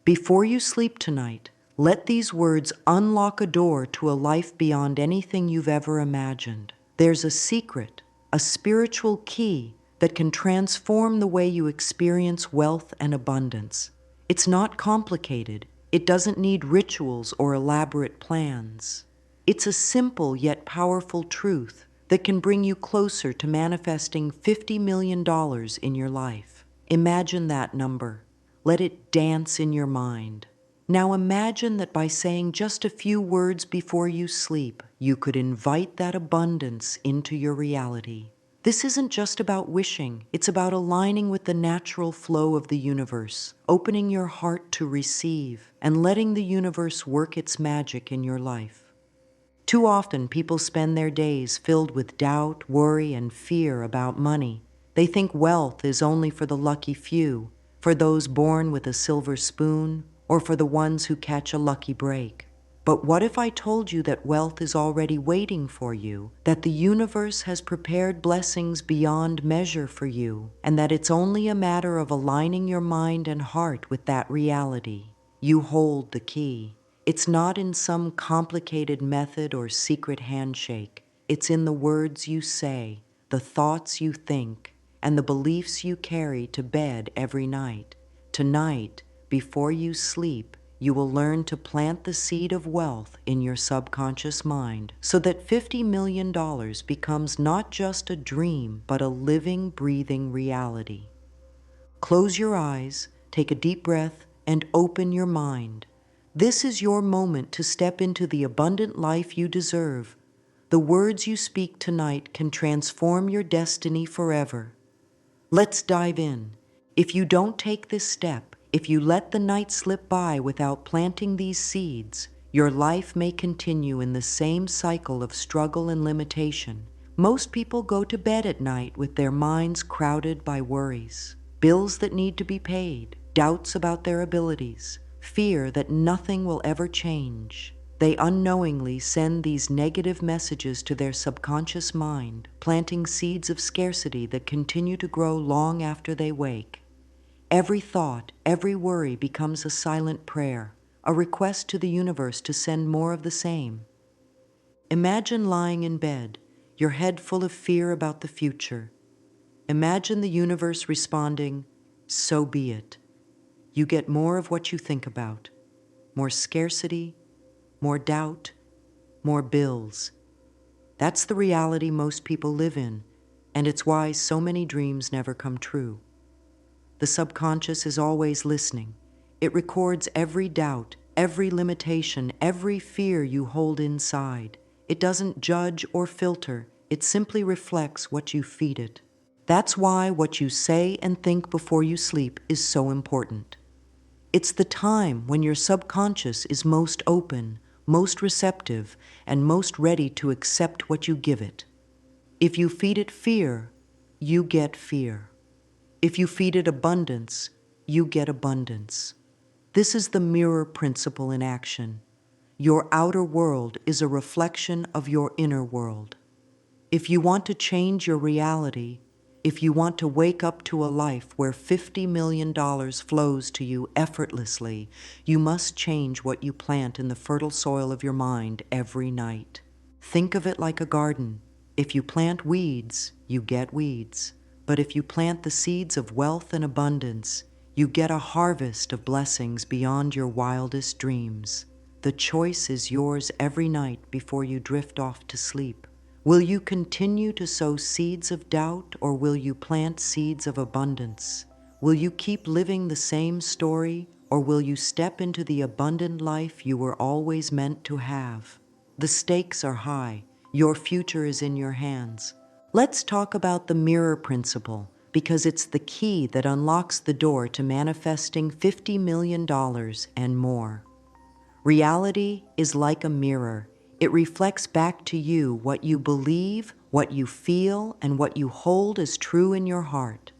Before you sleep tonight, let these words unlock a door to a life beyond anything you've ever imagined. There's a secret, a spiritual key that can transform the way you experience wealth and abundance. It's not complicated. It doesn't need rituals or elaborate plans. It's a simple yet powerful truth that can bring you closer to manifesting $50 million in your life. Imagine that number. Let it dance in your mind. Now imagine that by saying just a few words before you sleep, you could invite that abundance into your reality. This isn't just about wishing, it's about aligning with the natural flow of the universe, opening your heart to receive, and letting the universe work its magic in your life. Too often, people spend their days filled with doubt, worry, and fear about money. They think wealth is only for the lucky few, for those born with a silver spoon, or for the ones who catch a lucky break. But what if I told you that wealth is already waiting for you, that the universe has prepared blessings beyond measure for you, and that it's only a matter of aligning your mind and heart with that reality? You hold the key. It's not in some complicated method or secret handshake. It's in the words you say, the thoughts you think, and the beliefs you carry to bed every night. Tonight, before you sleep, you will learn to plant the seed of wealth in your subconscious mind so that $50 million becomes not just a dream, but a living, breathing reality. Close your eyes, take a deep breath, and open your mind. This is your moment to step into the abundant life you deserve. The words you speak tonight can transform your destiny forever. Let's dive in. If you don't take this step, if you let the night slip by without planting these seeds, your life may continue in the same cycle of struggle and limitation. Most people go to bed at night with their minds crowded by worries, bills that need to be paid, doubts about their abilities, fear that nothing will ever change. They unknowingly send these negative messages to their subconscious mind, planting seeds of scarcity that continue to grow long after they wake. Every thought, every worry becomes a silent prayer, a request to the universe to send more of the same. Imagine lying in bed, your head full of fear about the future. Imagine the universe responding, "So be it." You get more of what you think about. More scarcity, more doubt, more bills. That's the reality most people live in, and it's why so many dreams never come true. The subconscious is always listening. It records every doubt, every limitation, every fear you hold inside. It doesn't judge or filter. It simply reflects what you feed it. That's why what you say and think before you sleep is so important. It's the time when your subconscious is most open, most receptive, and most ready to accept what you give it. If you feed it fear, you get fear. If you feed it abundance, you get abundance. This is the mirror principle in action. Your outer world is a reflection of your inner world. If you want to change your reality, if you want to wake up to a life where $50 million flows to you effortlessly, you must change what you plant in the fertile soil of your mind every night. Think of it like a garden. If you plant weeds, you get weeds. But if you plant the seeds of wealth and abundance, you get a harvest of blessings beyond your wildest dreams. The choice is yours every night before you drift off to sleep. Will you continue to sow seeds of doubt, or will you plant seeds of abundance? Will you keep living the same story, or will you step into the abundant life you were always meant to have? The stakes are high. Your future is in your hands. Let's talk about the mirror principle, because it's the key that unlocks the door to manifesting $50 million and more. Reality is like a mirror. It reflects back to you what you believe, what you feel, and what you hold as true in your heart.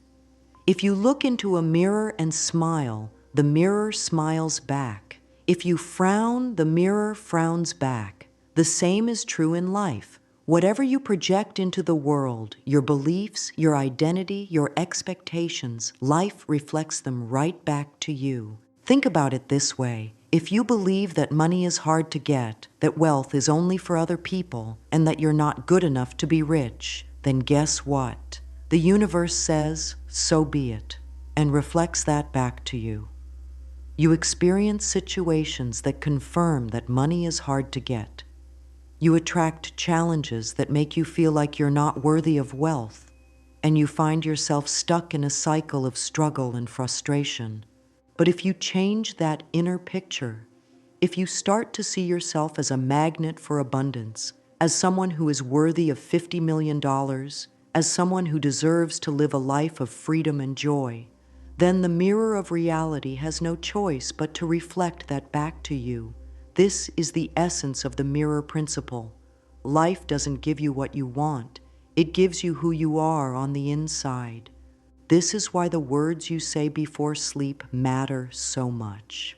If you look into a mirror and smile, the mirror smiles back. If you frown, the mirror frowns back. The same is true in life. Whatever you project into the world, your beliefs, your identity, your expectations, life reflects them right back to you. Think about it this way. If you believe that money is hard to get, that wealth is only for other people, and that you're not good enough to be rich, then guess what? The universe says, so be it, and reflects that back to you. You experience situations that confirm that money is hard to get. You attract challenges that make you feel like you're not worthy of wealth, and you find yourself stuck in a cycle of struggle and frustration. But if you change that inner picture, if you start to see yourself as a magnet for abundance, as someone who is worthy of $50 million, as someone who deserves to live a life of freedom and joy, then the mirror of reality has no choice but to reflect that back to you. This is the essence of the mirror principle. Life doesn't give you what you want. It gives you who you are on the inside. This is why the words you say before sleep matter so much.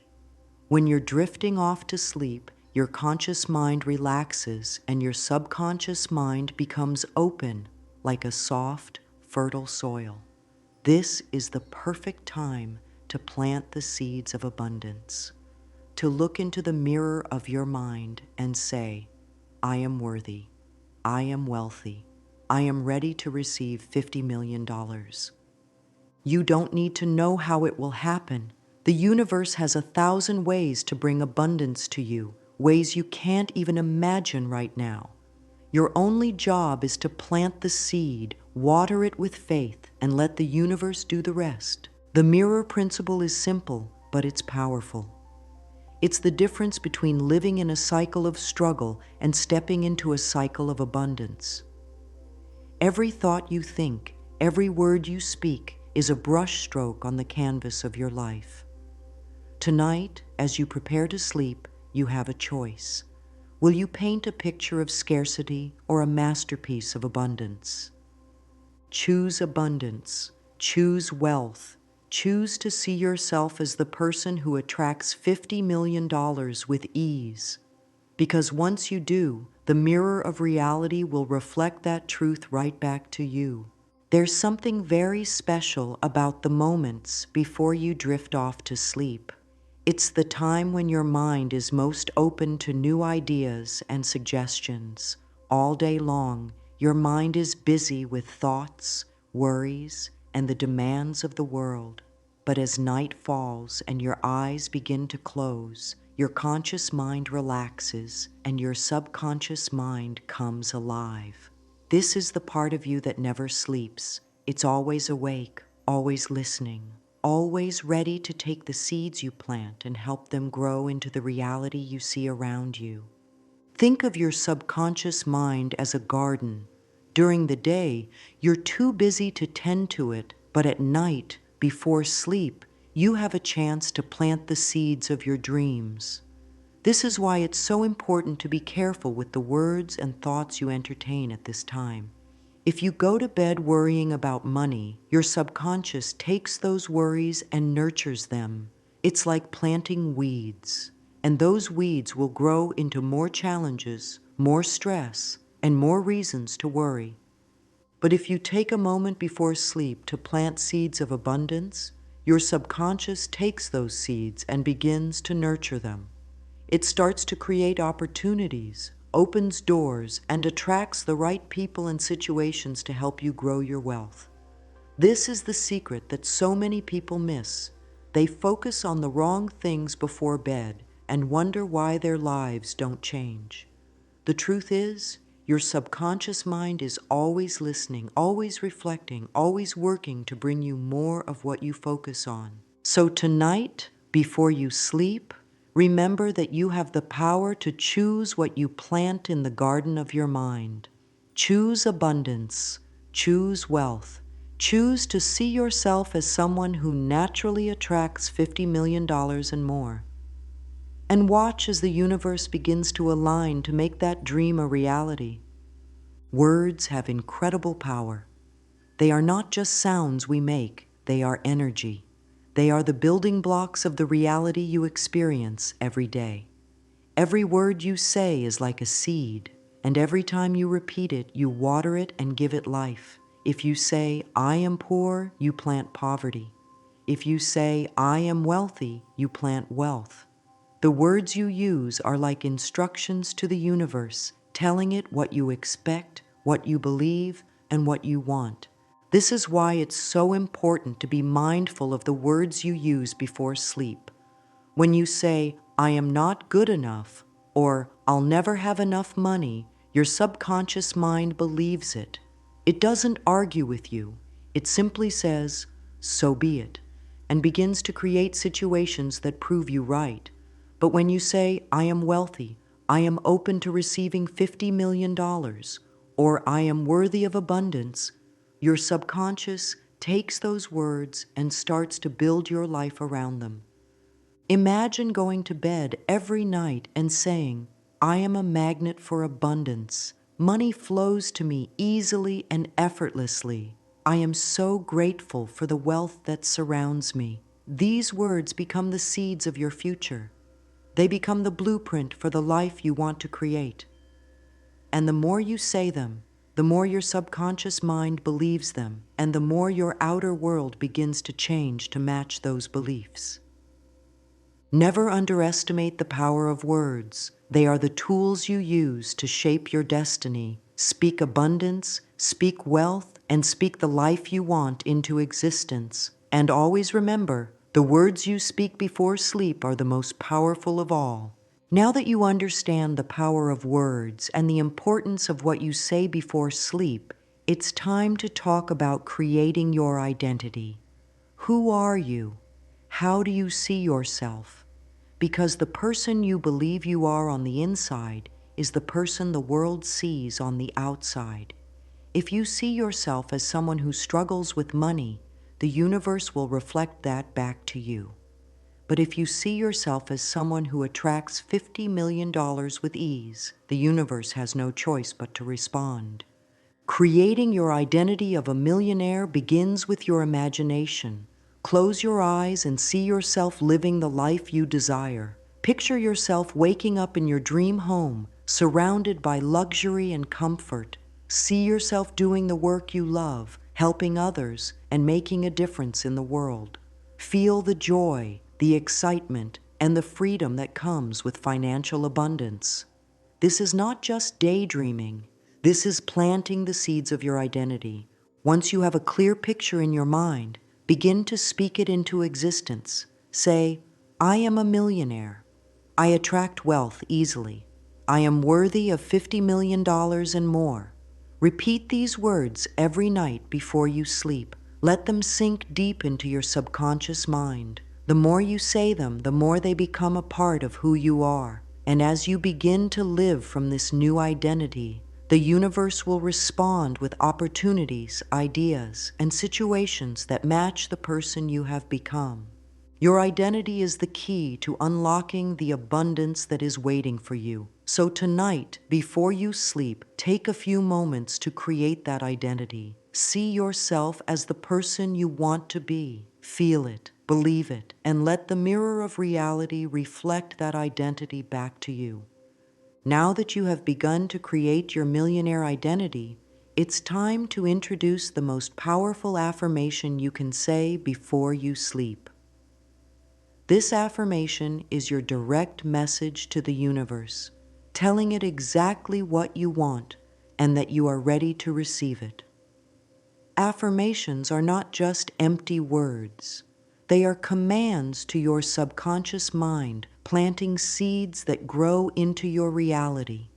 When you're drifting off to sleep, your conscious mind relaxes and your subconscious mind becomes open like a soft, fertile soil. This is the perfect time to plant the seeds of abundance, to look into the mirror of your mind and say, I am worthy, I am wealthy, I am ready to receive $50 million. You don't need to know how it will happen. The universe has 1,000 ways to bring abundance to you, ways you can't even imagine right now. Your only job is to plant the seed, water it with faith, and let the universe do the rest. The mirror principle is simple, but it's powerful. It's the difference between living in a cycle of struggle and stepping into a cycle of abundance. Every thought you think, every word you speak, is a brushstroke on the canvas of your life. Tonight, as you prepare to sleep, you have a choice. Will you paint a picture of scarcity or a masterpiece of abundance? Choose abundance. Choose wealth. Choose to see yourself as the person who attracts $50 million with ease. Because once you do, the mirror of reality will reflect that truth right back to you. There's something very special about the moments before you drift off to sleep. It's the time when your mind is most open to new ideas and suggestions. All day long, your mind is busy with thoughts, worries, and the demands of the world. But as night falls and your eyes begin to close, your conscious mind relaxes and your subconscious mind comes alive. This is the part of you that never sleeps. It's always awake, always listening, always ready to take the seeds you plant and help them grow into the reality you see around you. Think of your subconscious mind as a garden. During the day, you're too busy to tend to it, but at night, before sleep, you have a chance to plant the seeds of your dreams. This is why it's so important to be careful with the words and thoughts you entertain at this time. If you go to bed worrying about money, your subconscious takes those worries and nurtures them. It's like planting weeds, and those weeds will grow into more challenges, more stress, and more reasons to worry. But if you take a moment before sleep to plant seeds of abundance, your subconscious takes those seeds and begins to nurture them. It starts to create opportunities, opens doors, and attracts the right people and situations to help you grow your wealth. This is the secret that so many people miss. They focus on the wrong things before bed and wonder why their lives don't change. The truth is, your subconscious mind is always listening, always reflecting, always working to bring you more of what you focus on. So tonight, before you sleep, remember that you have the power to choose what you plant in the garden of your mind. Choose abundance. Choose wealth. Choose to see yourself as someone who naturally attracts $50 million and more. And watch as the universe begins to align to make that dream a reality. Words have incredible power. They are not just sounds we make, they are energy. They are the building blocks of the reality you experience every day. Every word you say is like a seed, and every time you repeat it, you water it and give it life. If you say, I am poor, you plant poverty. If you say, I am wealthy, you plant wealth. The words you use are like instructions to the universe, telling it what you expect, what you believe, and what you want. This is why it's so important to be mindful of the words you use before sleep. When you say, I am not good enough, or I'll never have enough money, your subconscious mind believes it. It doesn't argue with you. It simply says, so be it, and begins to create situations that prove you right. But when you say, I am wealthy, I am open to receiving $50 million, or I am worthy of abundance, your subconscious takes those words and starts to build your life around them. Imagine going to bed every night and saying, I am a magnet for abundance. Money flows to me easily and effortlessly. I am so grateful for the wealth that surrounds me. These words become the seeds of your future. They become the blueprint for the life you want to create. And the more you say them, the more your subconscious mind believes them, and the more your outer world begins to change to match those beliefs. Never underestimate the power of words. They are the tools you use to shape your destiny. Speak abundance, speak wealth, and speak the life you want into existence. And always remember, the words you speak before sleep are the most powerful of all. Now that you understand the power of words and the importance of what you say before sleep, it's time to talk about creating your identity. Who are you? How do you see yourself? Because the person you believe you are on the inside is the person the world sees on the outside. If you see yourself as someone who struggles with money, the universe will reflect that back to you. But if you see yourself as someone who attracts $50 million with ease, the universe has no choice but to respond. Creating your identity of a millionaire begins with your imagination. Close your eyes and see yourself living the life you desire. Picture yourself waking up in your dream home, surrounded by luxury and comfort. See yourself doing the work you love, helping others, and making a difference in the world. Feel the joy, the excitement, and the freedom that comes with financial abundance. This is not just daydreaming. This is planting the seeds of your identity. Once you have a clear picture in your mind, begin to speak it into existence. Say, I am a millionaire. I attract wealth easily. I am worthy of $50 million and more. Repeat these words every night before you sleep. Let them sink deep into your subconscious mind. The more you say them, the more they become a part of who you are. And as you begin to live from this new identity, the universe will respond with opportunities, ideas, and situations that match the person you have become. Your identity is the key to unlocking the abundance that is waiting for you. So tonight, before you sleep, take a few moments to create that identity. See yourself as the person you want to be. Feel it, believe it, and let the mirror of reality reflect that identity back to you. Now that you have begun to create your millionaire identity, it's time to introduce the most powerful affirmation you can say before you sleep. This affirmation is your direct message to the universe, telling it exactly what you want and that you are ready to receive it. Affirmations are not just empty words. They are commands to your subconscious mind, planting seeds that grow into your reality.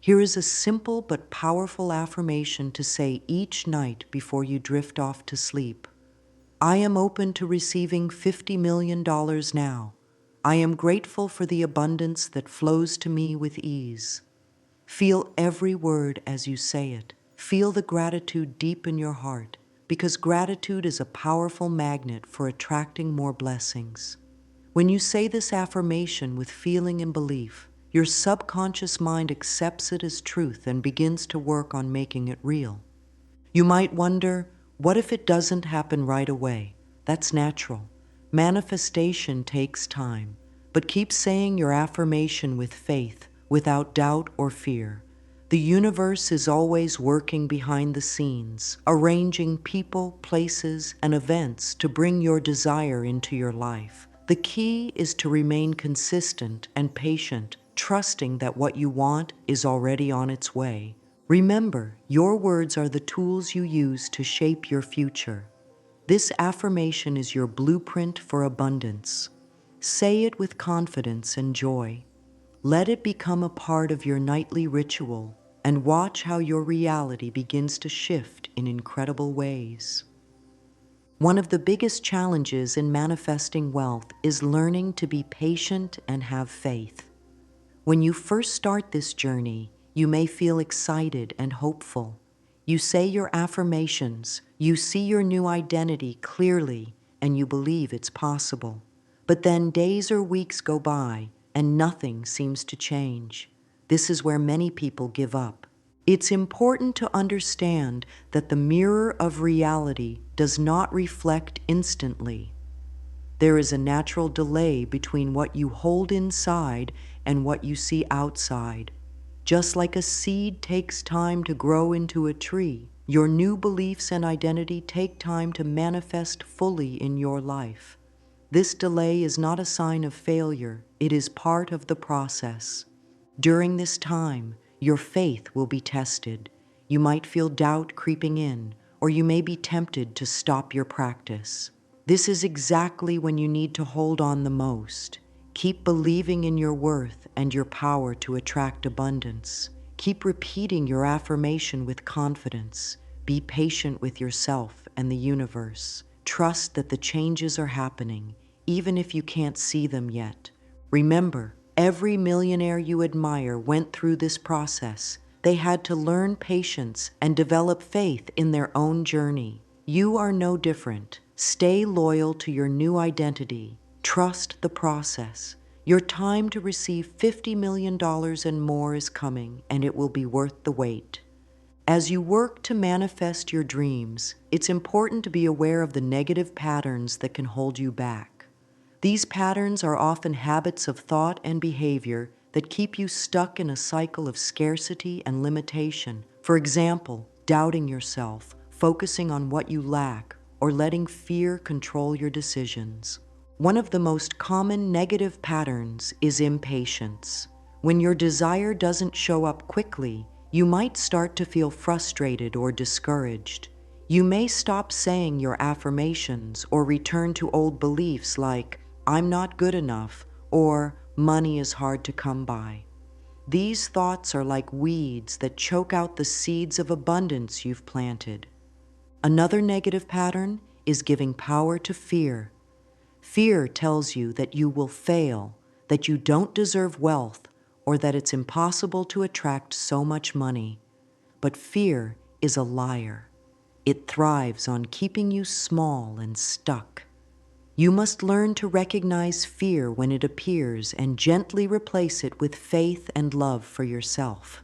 Here is a simple but powerful affirmation to say each night before you drift off to sleep. I am open to receiving $50 million now. I am grateful for the abundance that flows to me with ease. Feel every word as you say it. Feel the gratitude deep in your heart, because gratitude is a powerful magnet for attracting more blessings. When you say this affirmation with feeling and belief, your subconscious mind accepts it as truth and begins to work on making it real. You might wonder, what if it doesn't happen right away? That's natural. Manifestation takes time, but keep saying your affirmation with faith, without doubt or fear. The universe is always working behind the scenes, arranging people, places, and events to bring your desire into your life. The key is to remain consistent and patient, trusting that what you want is already on its way. Remember, your words are the tools you use to shape your future. This affirmation is your blueprint for abundance. Say it with confidence and joy. Let it become a part of your nightly ritual, and watch how your reality begins to shift in incredible ways. One of the biggest challenges in manifesting wealth is learning to be patient and have faith. When you first start this journey, you may feel excited and hopeful. You say your affirmations, you see your new identity clearly, and you believe it's possible. But then days or weeks go by, and nothing seems to change. This is where many people give up. It's important to understand that the mirror of reality does not reflect instantly. There is a natural delay between what you hold inside and what you see outside. Just like a seed takes time to grow into a tree, your new beliefs and identity take time to manifest fully in your life. This delay is not a sign of failure, it is part of the process. During this time, your faith will be tested. You might feel doubt creeping in, or you may be tempted to stop your practice. This is exactly when you need to hold on the most. Keep believing in your worth and your power to attract abundance. Keep repeating your affirmation with confidence. Be patient with yourself and the universe. Trust that the changes are happening, even if you can't see them yet. Remember, every millionaire you admire went through this process. They had to learn patience and develop faith in their own journey. You are no different. Stay loyal to your new identity. Trust the process. Your time to receive $50 million and more is coming, and it will be worth the wait. As you work to manifest your dreams, it's important to be aware of the negative patterns that can hold you back. These patterns are often habits of thought and behavior that keep you stuck in a cycle of scarcity and limitation. For example, doubting yourself, focusing on what you lack, or letting fear control your decisions. One of the most common negative patterns is impatience. When your desire doesn't show up quickly, you might start to feel frustrated or discouraged. You may stop saying your affirmations or return to old beliefs like, "I'm not good enough," or "money is hard to come by." These thoughts are like weeds that choke out the seeds of abundance you've planted. Another negative pattern is giving power to fear. Fear tells you that you will fail, that you don't deserve wealth, or that it's impossible to attract so much money. But fear is a liar. It thrives on keeping you small and stuck. You must learn to recognize fear when it appears and gently replace it with faith and love for yourself.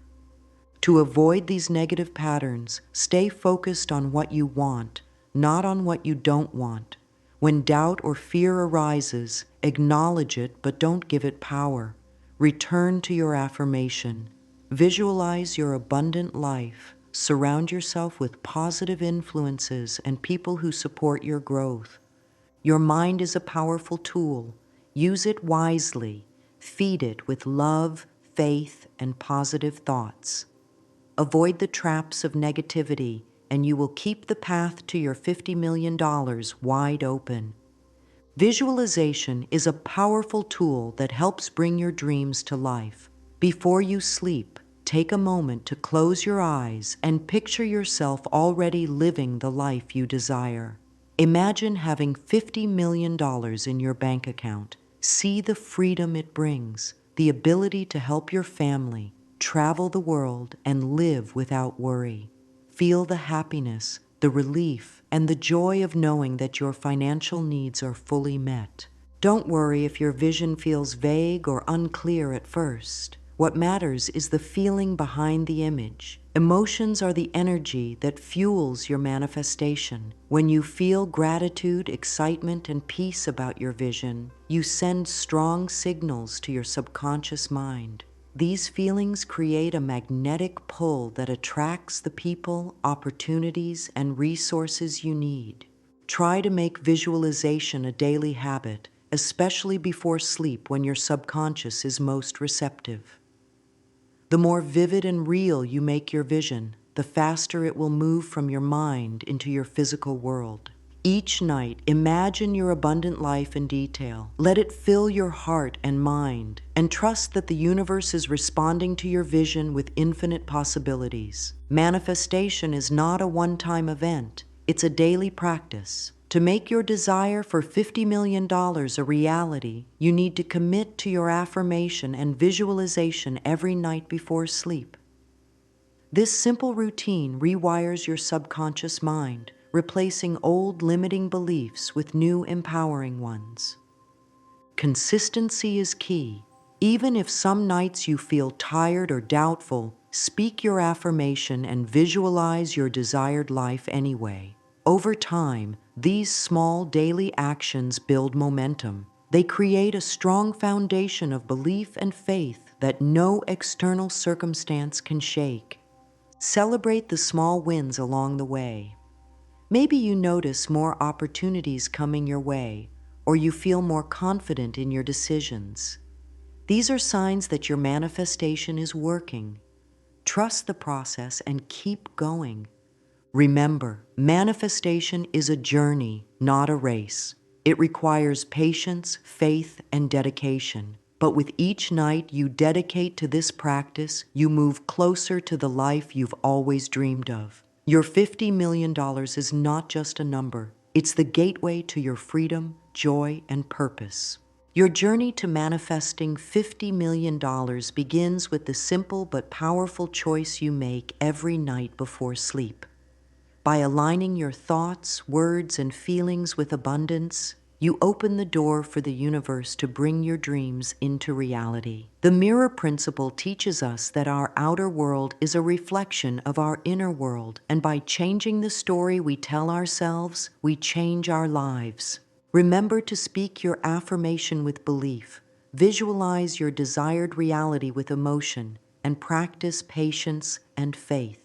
To avoid these negative patterns, stay focused on what you want, not on what you don't want. When doubt or fear arises, acknowledge it but don't give it power. Return to your affirmation. Visualize your abundant life. Surround yourself with positive influences and people who support your growth. Your mind is a powerful tool. Use it wisely. Feed it with love, faith, and positive thoughts. Avoid the traps of negativity, and you will keep the path to your $50 million wide open. Visualization is a powerful tool that helps bring your dreams to life. Before you sleep, take a moment to close your eyes and picture yourself already living the life you desire. Imagine having $50 million in your bank account. See the freedom it brings, the ability to help your family, travel the world, and live without worry. Feel the happiness, the relief, and the joy of knowing that your financial needs are fully met. Don't worry if your vision feels vague or unclear at first. What matters is the feeling behind the image. Emotions are the energy that fuels your manifestation. When you feel gratitude, excitement, and peace about your vision, you send strong signals to your subconscious mind. These feelings create a magnetic pull that attracts the people, opportunities, and resources you need. Try to make visualization a daily habit, especially before sleep when your subconscious is most receptive. The more vivid and real you make your vision, the faster it will move from your mind into your physical world. Each night, imagine your abundant life in detail. Let it fill your heart and mind, and trust that the universe is responding to your vision with infinite possibilities. Manifestation is not a one-time event. It's a daily practice. To make your desire for $50 million a reality, you need to commit to your affirmation and visualization every night before sleep. This simple routine rewires your subconscious mind, replacing old limiting beliefs with new empowering ones. Consistency is key. Even if some nights you feel tired or doubtful, speak your affirmation and visualize your desired life anyway. Over time, these small daily actions build momentum. They create a strong foundation of belief and faith that no external circumstance can shake. Celebrate the small wins along the way. Maybe you notice more opportunities coming your way, or you feel more confident in your decisions. These are signs that your manifestation is working. Trust the process and keep going. Remember, manifestation is a journey, not a race. It requires patience, faith, and dedication. But with each night you dedicate to this practice, you move closer to the life you've always dreamed of. Your $50 million is not just a number. It's the gateway to your freedom, joy, and purpose. Your journey to manifesting $50 million begins with the simple but powerful choice you make every night before sleep. By aligning your thoughts, words, and feelings with abundance, you open the door for the universe to bring your dreams into reality. The mirror principle teaches us that our outer world is a reflection of our inner world, and by changing the story we tell ourselves, we change our lives. Remember to speak your affirmation with belief, visualize your desired reality with emotion, and practice patience and faith.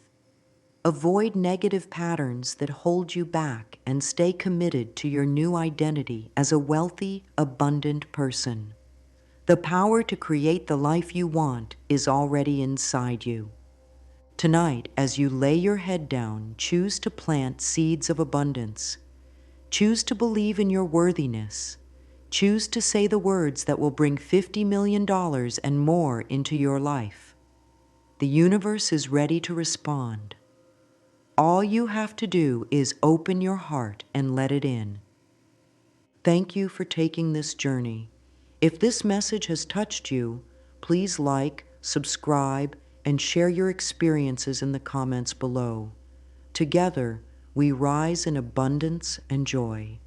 Avoid negative patterns that hold you back and stay committed to your new identity as a wealthy, abundant person. The power to create the life you want is already inside you. Tonight, as you lay your head down, choose to plant seeds of abundance. Choose to believe in your worthiness. Choose to say the words that will bring $50 million and more into your life. The universe is ready to respond. All you have to do is open your heart and let it in. Thank you for taking this journey. If this message has touched you, please like, subscribe, and share your experiences in the comments below. Together, we rise in abundance and joy.